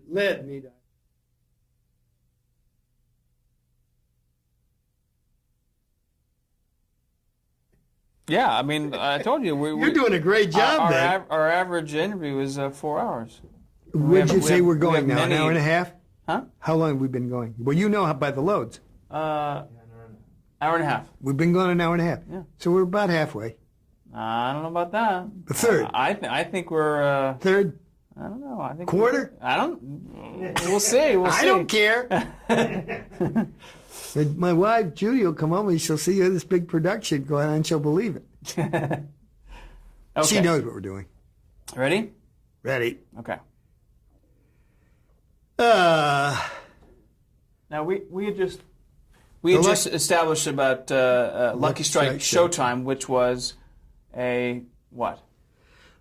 led me to. Yeah, I mean, I told you. You're doing a great job then. Our average interview was 4 hours. Where'd you say we're going now? An hour and a half? Huh? How long have we been going? Well, you know by the loads. Hour and a half. We've been going an hour and a half. Yeah. So we're about halfway. I don't know about that. The third. I think we're... Third? I don't know. I think quarter? I don't... We'll see. We'll see. I don't care. My wife, Judy, will come home and she'll see this big production going on and she'll believe it. Okay. She knows what we're doing. Ready? Ready. Okay. Now we had just established about Lucky Strike Showtime, which was a what?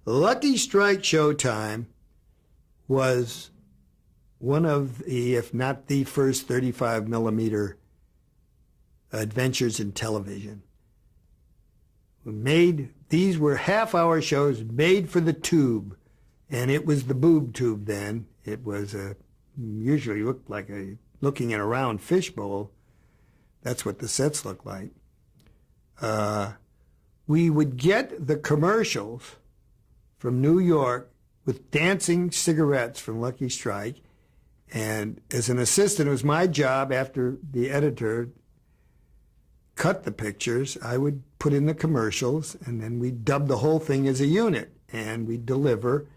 Lucky Strike Showtime was one of the, if not the first 35 millimeter adventures in television. These were half-hour shows made for the tube, and it was the boob tube then. It was usually looked like looking at a round fishbowl. That's what the sets looked like. We would get the commercials from New York with dancing cigarettes from Lucky Strike, and as an assistant, it was my job after the editor cut the pictures, I would put in the commercials, and then we'd dub the whole thing as a unit, and we'd deliver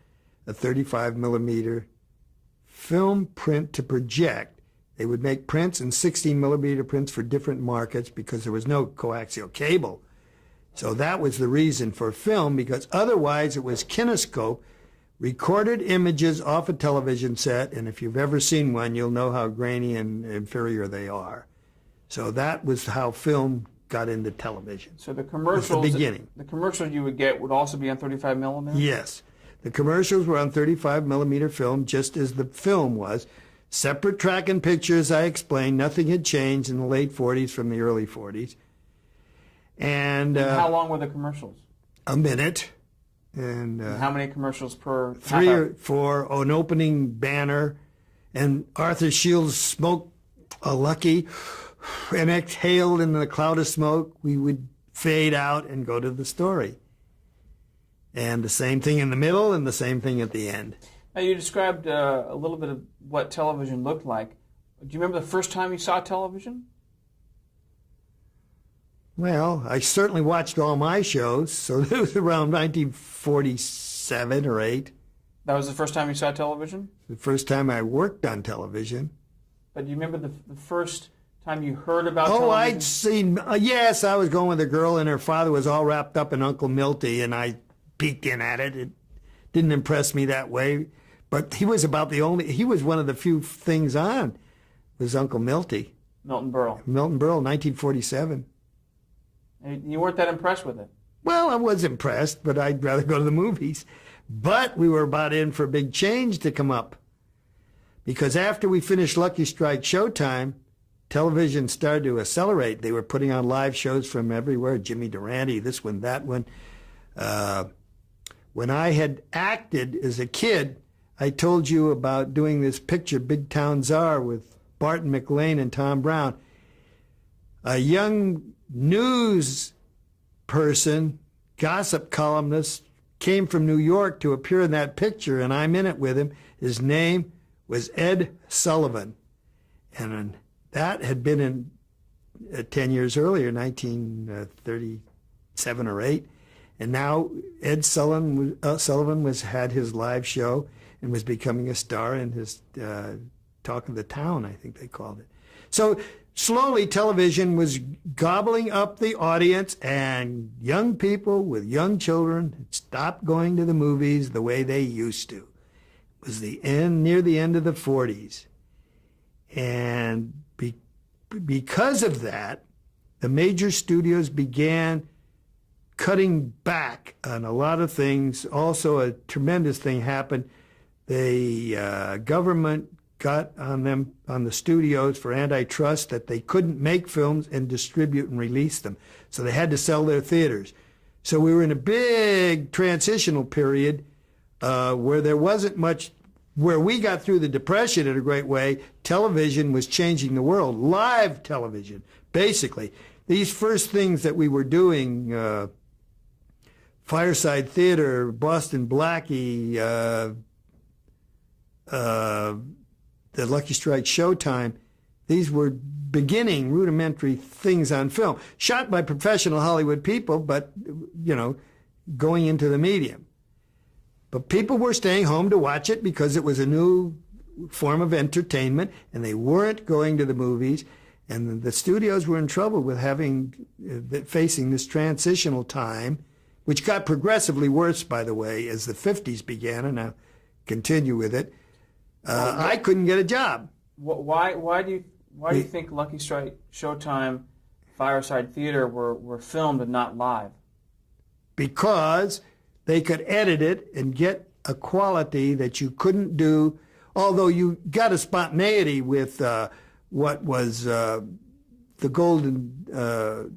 a 35 millimeter film print to project. They would make prints and 16 millimeter prints for different markets because there was no coaxial cable. So that was the reason for film, because otherwise it was kinescope, recorded images off a television set, and if you've ever seen one, you'll know how grainy and inferior they are. So that was how film got into television. So the commercials, the beginning. The commercials you would get would also be on 35 millimeter? Yes. The commercials were on 35 millimeter film, just as the film was. Separate track and picture, as I explained. Nothing had changed in the late 40s from the early 40s. And how long were the commercials? A minute. And how many commercials per? 3 or 4, an opening banner, and Arthur Shields smoked a Lucky and exhaled in the cloud of smoke. We would fade out and go to the story. And the same thing in the middle and the same thing at the end. Now, you described a little bit of what television looked like. Do you remember the first time you saw television? Well, I certainly watched all my shows, so it was around 1947 or 8. That was the first time you saw television? The first time I worked on television. But do you remember the first time you heard about television? I'd seen, yes, I was going with a girl and her father was all wrapped up in Uncle Milty, and I peeked in at it. It didn't impress me that way, but he was one of the few things on, was Uncle Milty. Milton Berle. Milton Berle, 1947. And you weren't that impressed with it? Well, I was impressed, but I'd rather go to the movies. But we were about in for a big change to come up. Because after we finished Lucky Strike Showtime, television started to accelerate. They were putting on live shows from everywhere, Jimmy Durante, this one, that one. When I had acted as a kid, I told you about doing this picture, Big Town Czar, with Barton McLean and Tom Brown. A young news person, gossip columnist, came from New York to appear in that picture, and I'm in it with him. His name was Ed Sullivan. And that had been in 10 years earlier, 1937 or 8. And now Ed Sullivan had his live show and was becoming a star in his Talk of the Town, I think they called it. So slowly television was gobbling up the audience, and young people with young children had stopped going to the movies the way they used to. It was near the end of the 40s. And because of that, the major studios began cutting back on a lot of things. Also, a tremendous thing happened. The government got on the studios for antitrust that they couldn't make films and distribute and release them. So they had to sell their theaters. So we were in a big transitional period where there wasn't much where we got through the Depression in a great way, television was changing the world. Live television, basically. These first things that we were doing, Fireside Theater, Boston Blackie, the Lucky Strike Showtime, these were beginning rudimentary things on film, shot by professional Hollywood people, but, you know, going into the medium. But people were staying home to watch it because it was a new form of entertainment, and they weren't going to the movies. And the studios were in trouble with facing this transitional time, which got progressively worse, by the way, as the 50s began, and I'll continue with it. I couldn't get a job. Why do you think Lucky Strike, Showtime, Fireside Theater were filmed and not live? Because they could edit it and get a quality that you couldn't do, although you got a spontaneity with what was the golden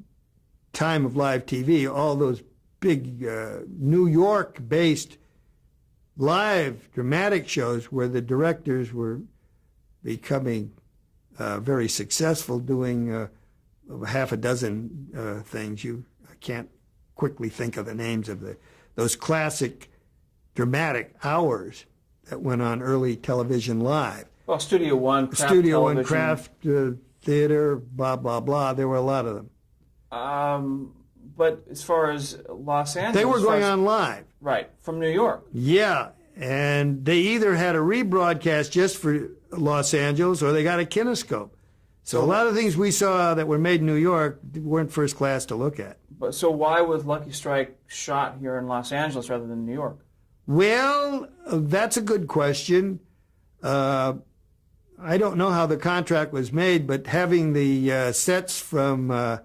time of live TV, all those big New York-based live dramatic shows where the directors were becoming very successful, doing half a dozen things. I can't quickly think of the names of those classic dramatic hours that went on early television live. Well, Studio One, Kraft Studio Television. One, Kraft Theater, blah, blah, blah. There were a lot of them. But as far as Los Angeles... They were going on live. Right, from New York. Yeah, and they either had a rebroadcast just for Los Angeles or they got a kinescope. So a lot of things we saw that were made in New York weren't first class to look at. But so why was Lucky Strike shot here in Los Angeles rather than New York? Well, that's a good question. I don't know how the contract was made, but having the sets from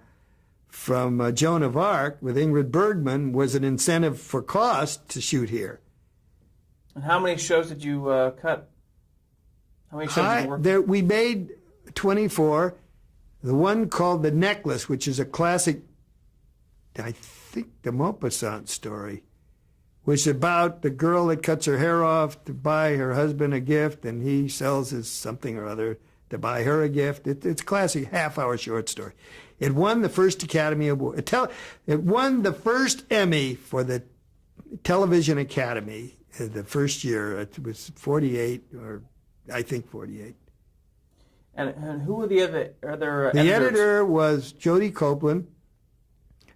Joan of Arc with Ingrid Bergman was an incentive for cost to shoot here. And how many shows did you cut? How many shows did you work? We made 24. The one called The Necklace, which is a classic, I think, de Maupassant story, was about the girl that cuts her hair off to buy her husband a gift, and he sells his something or other to buy her a gift. It's a classic half-hour short story. It won the first Academy Award. It won the first Emmy for the Television Academy the first year. It was 48, or I think 48. And who were the other editors? The editor was Jody Copeland,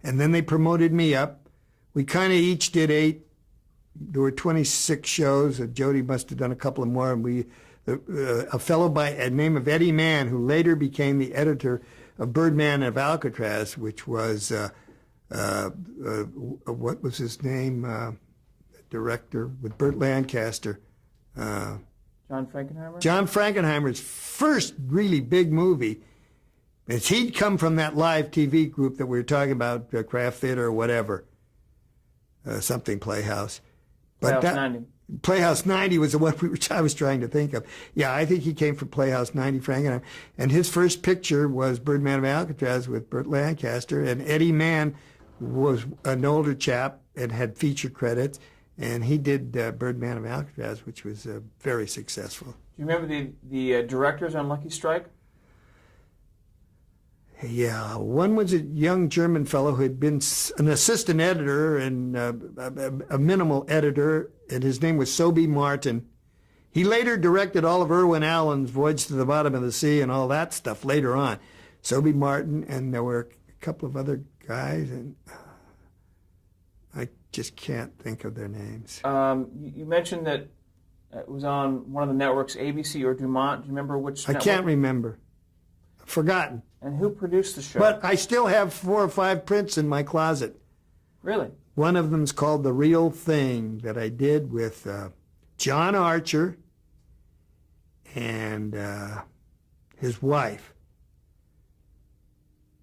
and then they promoted me up. We kind of each did 8. There were 26 shows. Jody must have done a couple of more. And a fellow by the name of Eddie Mann, who later became the editor of Birdman of Alcatraz, which was, what was his name? Director with Burt Lancaster. John Frankenheimer? John Frankenheimer's first really big movie. He'd come from that live TV group that we were talking about, Kraft Theater or whatever, something Playhouse. But Playhouse 90. Playhouse 90 was the one I was trying to think of. Yeah, I think he came from Playhouse 90, Frankenheimer. And his first picture was Birdman of Alcatraz with Burt Lancaster. And Eddie Mann was an older chap and had feature credits. And he did Birdman of Alcatraz, which was very successful. Do you remember the directors on Lucky Strike? Yeah, one was a young German fellow who had been an assistant editor and a minimal editor, and his name was Sobey Martin. He later directed all of Irwin Allen's Voyage to the Bottom of the Sea and all that stuff later on. Sobey Martin, and there were a couple of other guys, and I just can't think of their names. You mentioned that it was on one of the networks, ABC or Dumont. Do you remember which network? I can't remember. Forgotten. And who produced the show? But I still have 4 or 5 prints in my closet. Really? One of them's called The Real Thing, that I did with John Archer and his wife.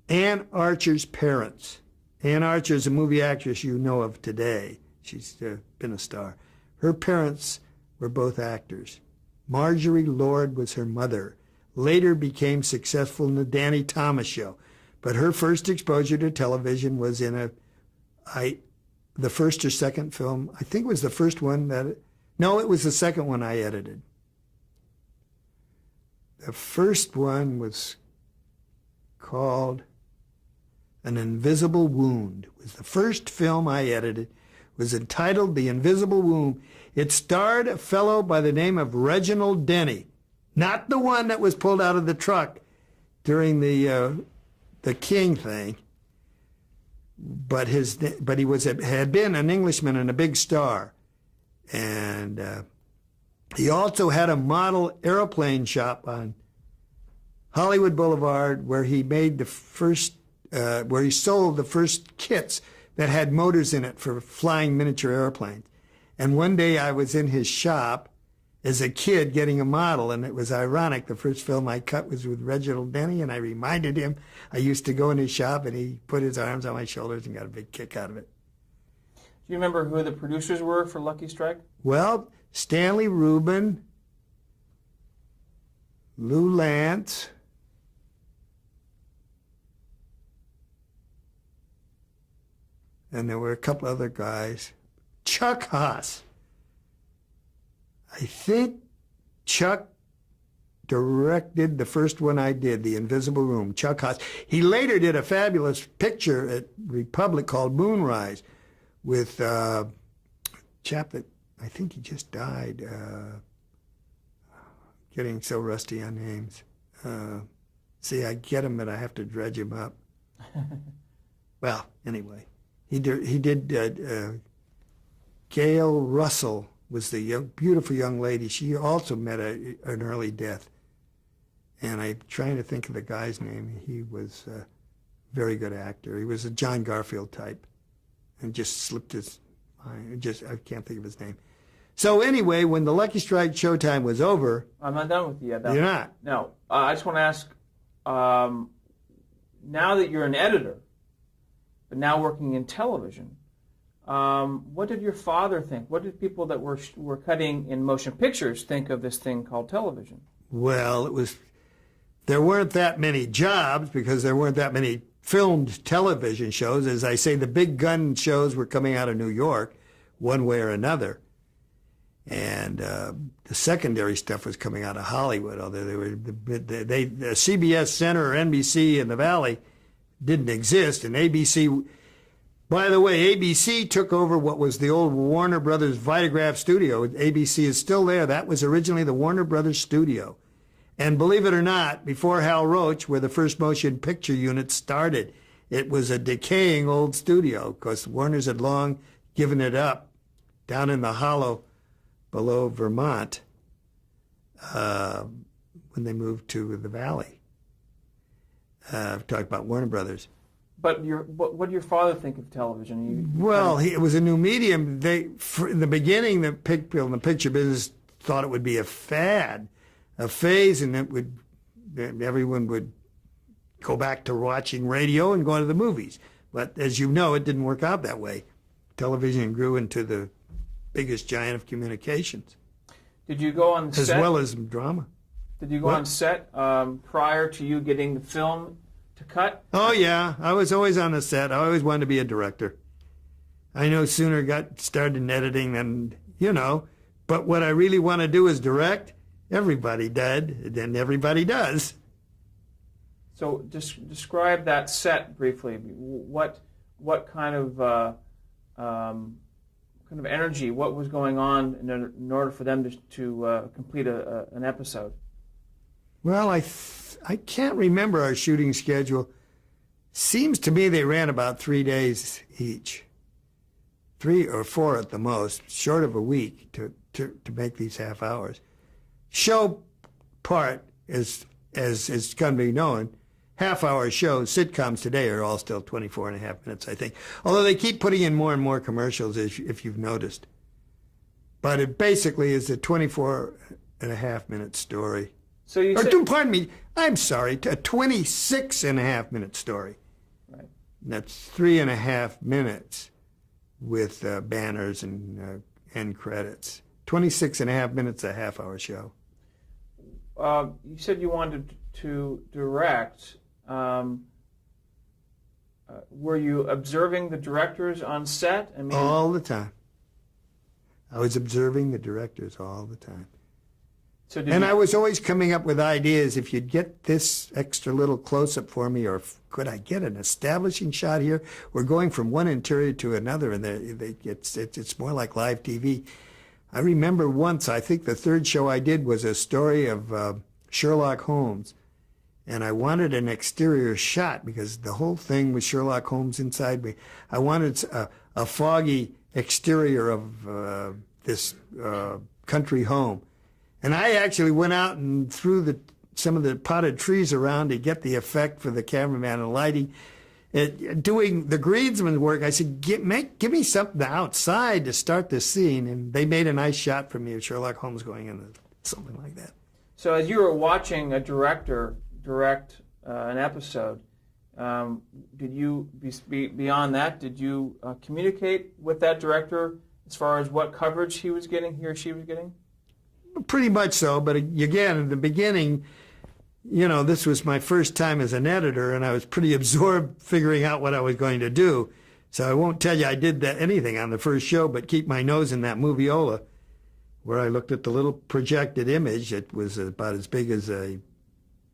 Ann Archer's parents. Ann Archer's a movie actress you know of today. She's been a star. Her parents were both actors. Marjorie Lord was her mother. Later became successful in the Danny Thomas Show. But her first exposure to television was in the first or second film. I think it was the first one it was the second one I edited. The first one was called An Invisible Wound. It was the first film I edited. It was entitled The Invisible Wound. It starred a fellow by the name of Reginald Denny, not the one that was pulled out of the truck during the King thing, but he had been an Englishman and a big star, and he also had a model airplane shop on Hollywood Boulevard where he made where he sold the first kits that had motors in it for flying miniature airplanes. And one day I was in his shop as a kid getting a model, and it was ironic. The first film I cut was with Reginald Denny, and I reminded him I used to go in his shop, and he put his arms on my shoulders and got a big kick out of it. Do you remember who the producers were for Lucky Strike? Well, Stanley Rubin, Lou Lance, and there were a couple other guys. Chuck Haas. I think Chuck directed the first one I did, The Invisible Room. Chuck Haas. He later did a fabulous picture at Republic called Moonrise with a chap that I think he just died. Getting so rusty on names. See, I get him, but I have to dredge him up. Well, anyway, he did Gail Russell was the beautiful young lady. She also met an early death. And I'm trying to think of the guy's name. He was a very good actor. He was a John Garfield type and just slipped his mind. I can't think of his name. So anyway, when the Lucky Strike showtime was over... I'm not done with you yet. You're not? No. I just want to ask, now that you're an editor, but now working in television, what did your father think? What did people that were cutting in motion pictures think of this thing called television? Well, there weren't that many jobs because there weren't that many filmed television shows. As I say, the big gun shows were coming out of New York one way or another. And the secondary stuff was coming out of Hollywood, although the CBS Center or NBC in the Valley didn't exist, and ABC... By the way, ABC took over what was the old Warner Brothers Vitagraph studio. ABC is still there. That was originally the Warner Brothers studio. And believe it or not, before Hal Roach, where the first motion picture unit started, it was a decaying old studio because Warner's had long given it up down in the hollow below Vermont when they moved to the Valley. I've talked about Warner Brothers. But what did your father think of television? It was a new medium. In the beginning, the people in the picture business thought it would be a fad, a phase, and everyone would go back to watching radio and going to the movies. But as you know, it didn't work out that way. Television grew into the biggest giant of communications. Did you go on set? As well as drama. Did you go on set prior to you getting the film to cut? Oh, yeah. I was always on the set. I always wanted to be a director. I no sooner got started in editing than, but what I really want to do is direct. Everybody did, and everybody does. So describe that set briefly. What kind of energy, what was going on in order for them to complete an episode? Well, I can't remember our shooting schedule. Seems to me they ran about 3 days each. 3 or 4 at the most, short of a week to make these half hours. Show part, as it's going to be known, half-hour shows, sitcoms today are all still 24 and a half minutes, I think. Although they keep putting in more and more commercials, if you've noticed. But it basically is a 24 and a half minute story. So you pardon me, I'm sorry, a 26 and a half minute story. Right. That's 3.5 minutes with banners and end credits. 26 and a half minutes, a half-hour show. You said you wanted to direct. Were you observing the directors on set? All the time. I was observing the directors all the time. So and I was always coming up with ideas. If you'd get this extra little close-up for me, or could I get an establishing shot here? We're going from one interior to another, and it's more like live TV. I remember once, I think the third show I did was a story of Sherlock Holmes, and I wanted an exterior shot because the whole thing was Sherlock Holmes inside me. I wanted a foggy exterior of this country home. And I actually went out and threw some of the potted trees around to get the effect for the cameraman and lighting. Doing the greensman work, I said, give me something outside to start the scene. And they made a nice shot for me of Sherlock Holmes going in, something like that. So as you were watching a director direct an episode, did you, beyond that, did you communicate with that director as far as what coverage he or she was getting? Pretty much so, but again, in the beginning, this was my first time as an editor, and I was pretty absorbed figuring out what I was going to do. So I won't tell you I did anything on the first show, but keep my nose in that moviola, where I looked at the little projected image. It was about as big as a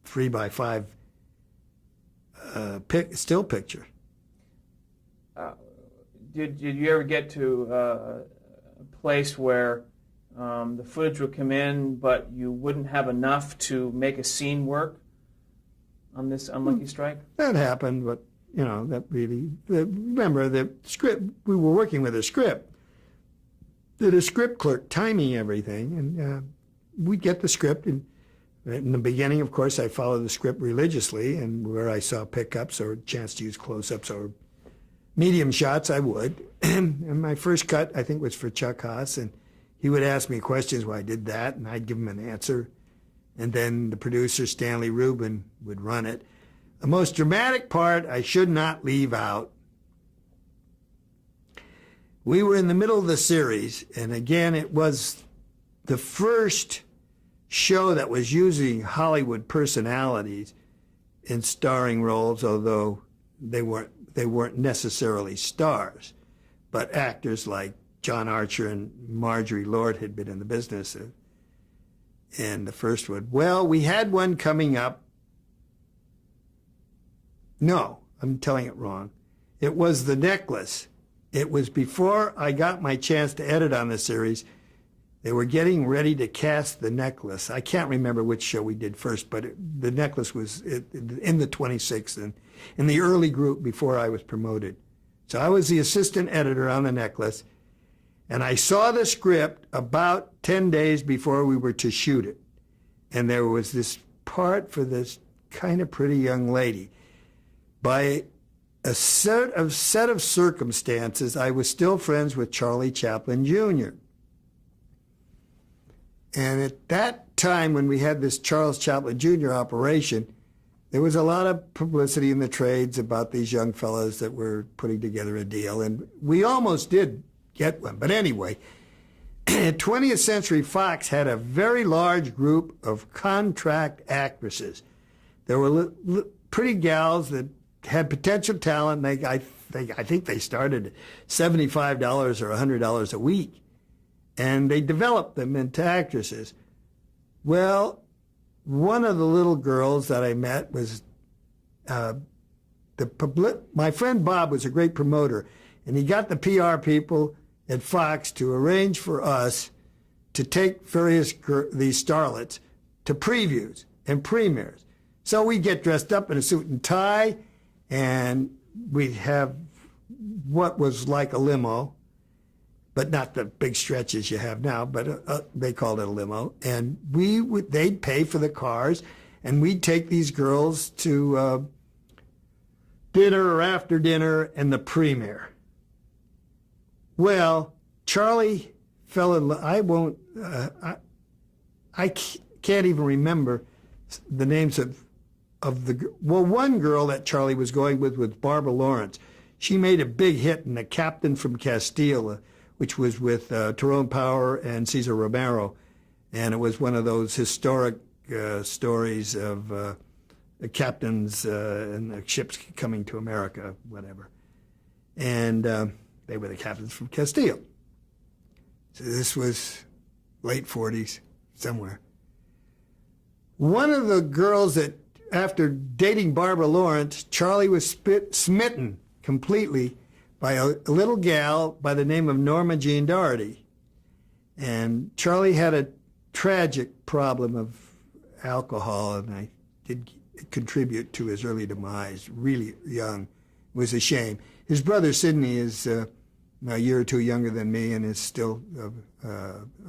3x5 still picture. Did you ever get to a place where the footage would come in, but you wouldn't have enough to make a scene work on this unlucky strike? That happened, but, that really... remember, the script, we were working with a script. Did a script clerk timing everything, and we'd get the script, and in the beginning, of course, I followed the script religiously, and where I saw pickups or a chance to use close-ups or medium shots, I would. And my first cut, I think, was for Chuck Haas, and he would ask me questions why I did that, and I'd give him an answer. And then the producer, Stanley Rubin, would run it. The most dramatic part I should not leave out. We were in the middle of the series, and again, it was the first show that was using Hollywood personalities in starring roles, although they weren't necessarily stars, but actors like John Archer and Marjorie Lord had been in the business. And the first one, well, we had one coming up. No, I'm telling it wrong. It was The Necklace. It was before I got my chance to edit on the series. They were getting ready to cast The Necklace. I can't remember which show we did first, but The Necklace was in the 26th and in the early group before I was promoted. So I was the assistant editor on The Necklace. And I saw the script about 10 days before we were to shoot it. And there was this part for this kind of pretty young lady. By a set of circumstances, I was still friends with Charlie Chaplin Jr. And at that time, when we had this Charles Chaplin Jr. operation, there was a lot of publicity in the trades about these young fellows that were putting together a deal. And we almost did get one. But anyway, 20th Century Fox had a very large group of contract actresses. There were pretty gals that had potential talent. I think they started at $75 or $100 a week, and they developed them into actresses. Well, one of the little girls that I met was my friend Bob was a great promoter, and he got the PR people at Fox to arrange for us to take these starlets to previews and premieres. So we get dressed up in a suit and tie, and we'd have what was like a limo, but not the big stretches you have now, but they called it a limo. And they'd pay for the cars, and we'd take these girls to dinner or after dinner and the premiere. Well, Charlie fell in love. I can't even remember the names of one girl that Charlie was going with was Barbara Lawrence. She made a big hit in The Captain from Castile, which was with Tyrone Power and Cesar Romero. And it was one of those historic stories of the captains and the ships coming to America, whatever. And they were the captains from Castile. So this was late 40s, somewhere. One of the girls that, after dating Barbara Lawrence, Charlie was smitten completely by a little gal by the name of Norma Jean Doherty. And Charlie had a tragic problem of alcohol, and I did contribute to his early demise, really young. It was a shame. His brother Sidney is a year or two younger than me and is still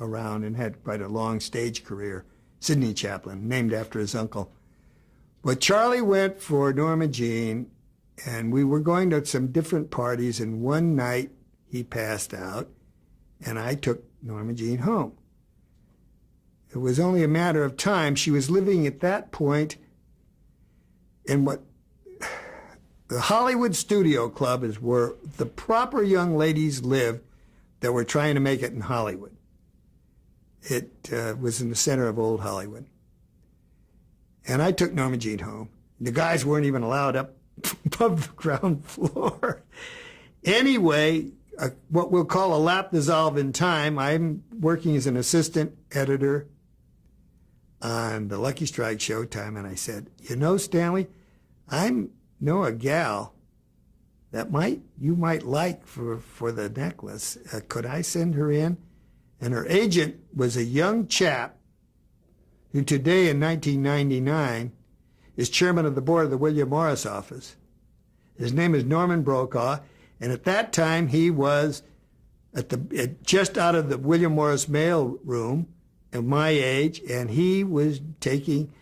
around and had quite a long stage career. Sidney Chaplin, named after his uncle. But Charlie went for Norma Jean, and we were going to some different parties, and one night he passed out, and I took Norma Jean home. It was only a matter of time. She was living at that point in what the Hollywood Studio Club is, where the proper young ladies lived that were trying to make it in Hollywood. It was in the center of old Hollywood. And I took Norma Jean home. The guys weren't even allowed up above the ground floor. Anyway, what we'll call a lap dissolve in time. I'm working as an assistant editor on the Lucky Strike Showtime, and I said, you know, Stanley, I know a gal that you might like for the necklace. Could I send her in? And her agent was a young chap who today in 1999 is chairman of the board of the William Morris office. His name is Norman Brokaw, and at that time he was just out of the William Morris mail room at my age, and he was taking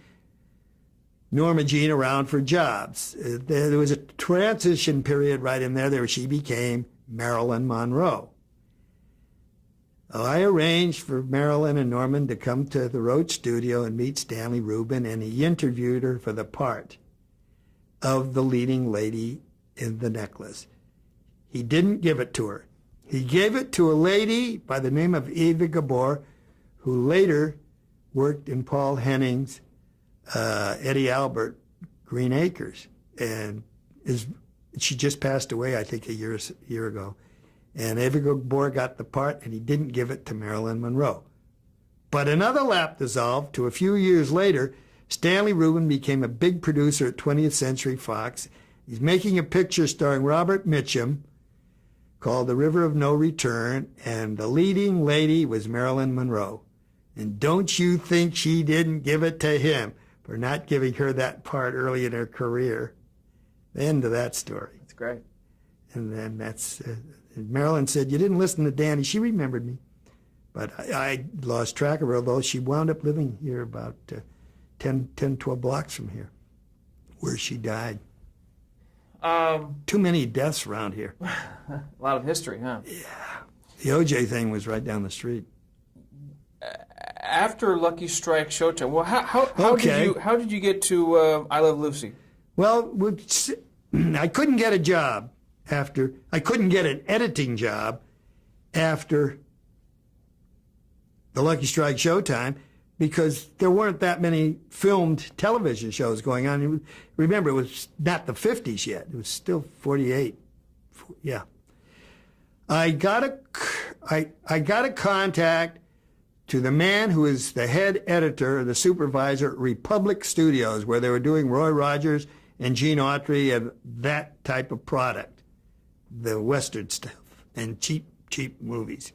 Norma Jean around for jobs. There was a transition period right in there where she became Marilyn Monroe. I arranged for Marilyn and Norman to come to the Roach studio and meet Stanley Rubin, and he interviewed her for the part of the leading lady in the necklace. He didn't give it to her. He gave it to a lady by the name of Eva Gabor, who later worked in Paul Henning's Eddie Albert Green Acres, and she just passed away, I think, a year ago. And Eva Gabor got the part, and he didn't give it to Marilyn Monroe. But another lap dissolved to a few years later. Stanley Rubin became a big producer at 20th Century Fox. He's making a picture starring Robert Mitchum called The River of No Return, and the leading lady was Marilyn Monroe. And don't you think she didn't give it to him for not giving her that part early in her career? The end of that story. That's great. And then Marilyn said, you didn't listen to Danny. She remembered me. But I lost track of her, although she wound up living here about 10, 12 blocks from here, where she died. Too many deaths around here. A lot of history, huh? Yeah. The OJ thing was right down the street. After Lucky Strike Showtime, well, how did you get to I Love Lucy? Well, I couldn't get a job I couldn't get an editing job after the Lucky Strike Showtime because there weren't that many filmed television shows going on. Remember, it was not the 50s yet. It was still 48. Yeah. I got a contact to the man who is the head editor, the supervisor at Republic Studios, where they were doing Roy Rogers and Gene Autry and that type of product, the Western stuff and cheap movies.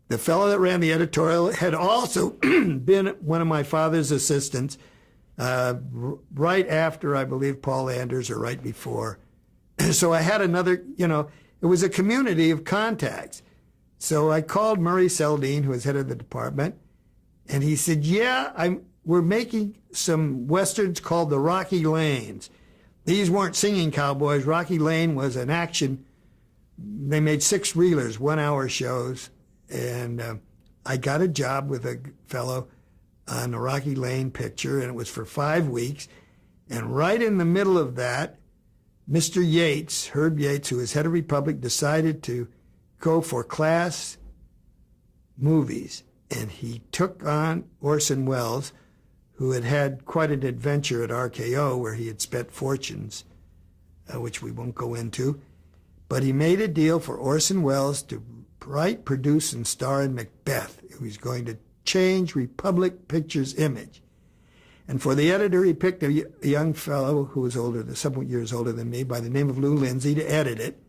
The fellow that ran the editorial had also been one of my father's assistants right after, I believe, Paul Anders or right before. So I had another, it was a community of contacts. So I called Murray Seldine, who was head of the department, and he said, we're making some Westerns called the Rocky Lanes. These weren't singing cowboys. Rocky Lane was an action. They made 6-reelers, 1-hour shows. And I got a job with a fellow on the Rocky Lane picture, and it was for 5 weeks. And right in the middle of that, Mr. Yates, Herb Yates, who was head of Republic, decided to go for class movies. And he took on Orson Welles, who had had quite an adventure at RKO where he had spent fortunes, which we won't go into. But he made a deal for Orson Welles to write, produce, and star in Macbeth. He was going to change Republic Pictures' image. And for the editor, he picked a young fellow who was several years older than me, by the name of Lou Lindsay, to edit it.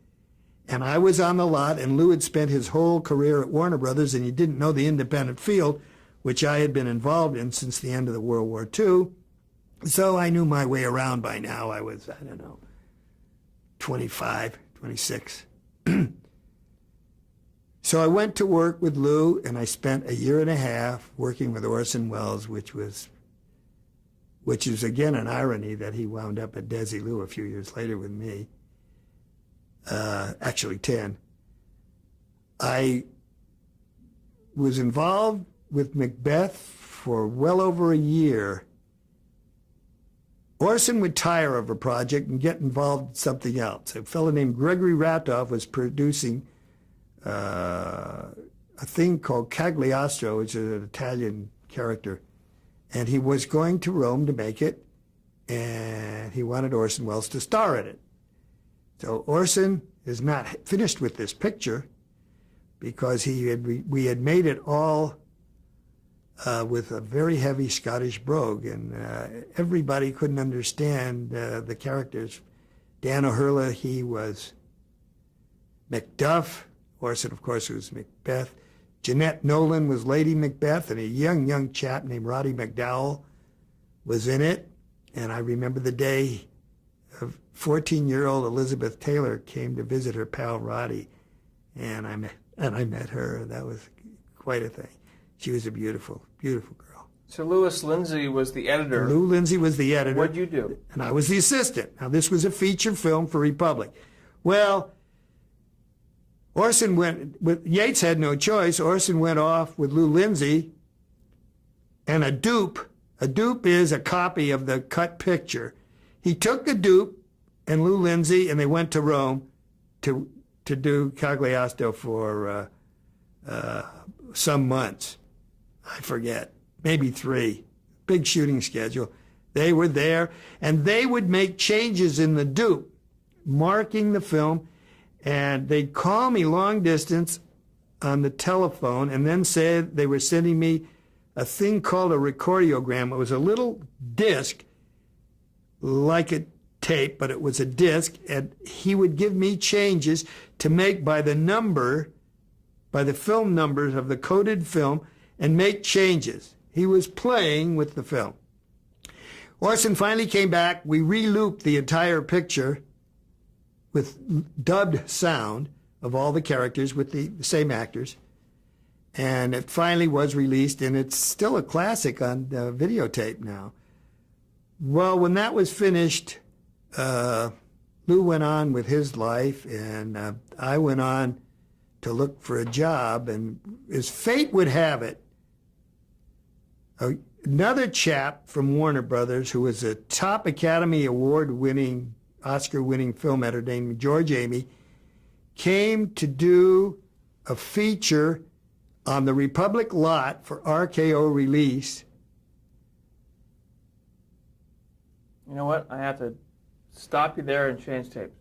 And I was on the lot, and Lou had spent his whole career at Warner Brothers, and he didn't know the independent field, which I had been involved in since the end of the World War II. So I knew my way around by now. I was, 25, 26. So I went to work with Lou, and I spent a year and a half working with Orson Welles, which is again an irony that he wound up at Desilu a few years later with me. Actually 10. I was involved with Macbeth for well over a year. Orson would tire of a project and get involved in something else. A fellow named Gregory Ratoff was producing a thing called Cagliostro, which is an Italian character, and he was going to Rome to make it, and he wanted Orson Welles to star in it. So Orson is not finished with this picture because we had made it all with a very heavy Scottish brogue, and everybody couldn't understand the characters. Dan O'Hurley, he was Macduff. Orson, of course, was Macbeth. Jeanette Nolan was Lady Macbeth, and a young chap named Roddy McDowell was in it. And I remember the day 14-year-old Elizabeth Taylor came to visit her pal Roddy, and I met her. That was quite a thing. She was a beautiful, beautiful girl. So Louis Lindsay was the editor. Lou Lindsay was the editor. What'd you do? And I was the assistant. Now, this was a feature film for Republic. Well, Orson Yates had no choice. Orson went off with Lou Lindsay and a dupe. A dupe is a copy of the cut picture. He took the dupe and Lou Lindsay, and they went to Rome to do Cagliostro for some months. I forget, maybe 3. Big shooting schedule. They were there, and they would make changes in the dupe, marking the film, and they'd call me long distance on the telephone and then said they were sending me a thing called a recordiogram. It was a little disc, like a tape, but it was a disc, and he would give me changes to make by the film numbers of the coded film, and make changes. He was playing with the film. Orson finally came back. We re-looped the entire picture with dubbed sound of all the characters with the same actors. And it finally was released, and it's still a classic on videotape now. Well, when that was finished, Lou went on with his life, and I went on to look for a job. And as fate would have it, another chap from Warner Brothers, who was a top Academy Award-winning, Oscar-winning film editor named George Amy, came to do a feature on the Republic lot for RKO release. You know what? I have to stop you there and change tapes.